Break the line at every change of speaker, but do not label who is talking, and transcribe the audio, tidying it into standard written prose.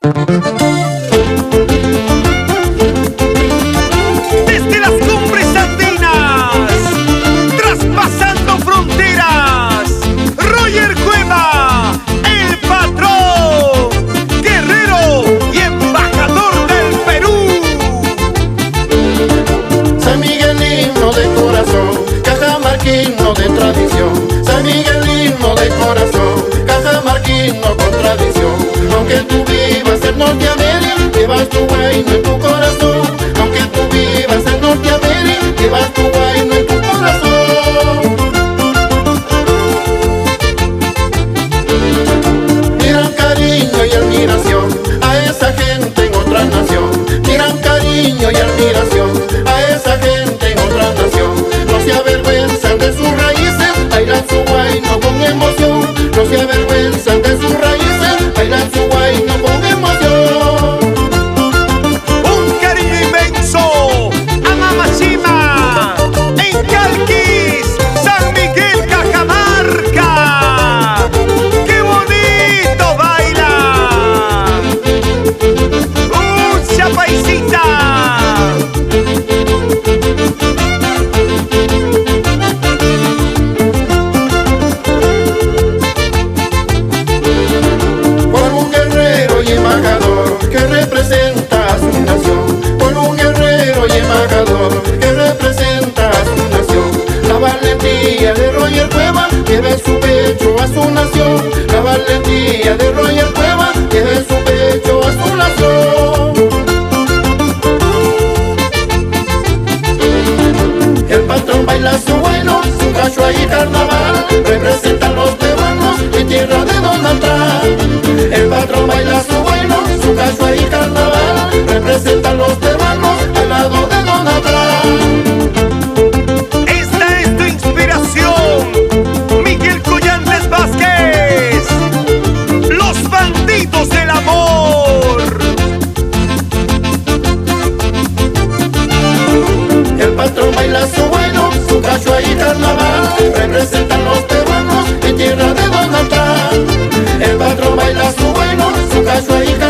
Desde las cumbres andinas, traspasando fronteras, Roger Cueva, el patrón, guerrero y embajador del Perú.
San Miguelino de corazón, cajamarquino de tradición. San Miguelino de corazón, cajamarquino con tradición. Aunque tú vivas en Norteamérica, llevas tu guayno en tu corazón. Aunque tú vivas en Norteamérica, llevas tu guayno en tu corazón. Mi gran cariño y admiración a esa gente en otra nación. Mi gran cariño y admiración a esa gente en otra nación. No se avergüenzan de sus raíces, bailan su guayno con emoción. No se avergüenzan de sus raíces, bailan su guayno con emoción.
Un cariño inmenso a Mama Chima en Calquis, San Miguel, Cajamarca. ¡Qué bonito baila! ¡Mucha paisita!
Por un guerrero y embajador que representa a su nación. Por un guerrero y embajador que representa a su nación. La valentía de Roger Cueva lleva en su pecho a su nación. La valentía de Roger Cueva lleva en su pecho a su nación. El patrón baila su bueno, su cacho y carnaval. Representan los peruanos en tierra de Donald Trump. El patrón baila su bueno, su cacho y carnaval. Representan los peruanos al lado de Donald Trump.
Esta es tu inspiración, Miguel Collantes Vázquez, los bandidos del amor.
El patrón baila su bueno, su cacho y carnaval. Representan los peruanos en tierra de Donald Trump. El patrón baila su bueno, su cacho y carnaval.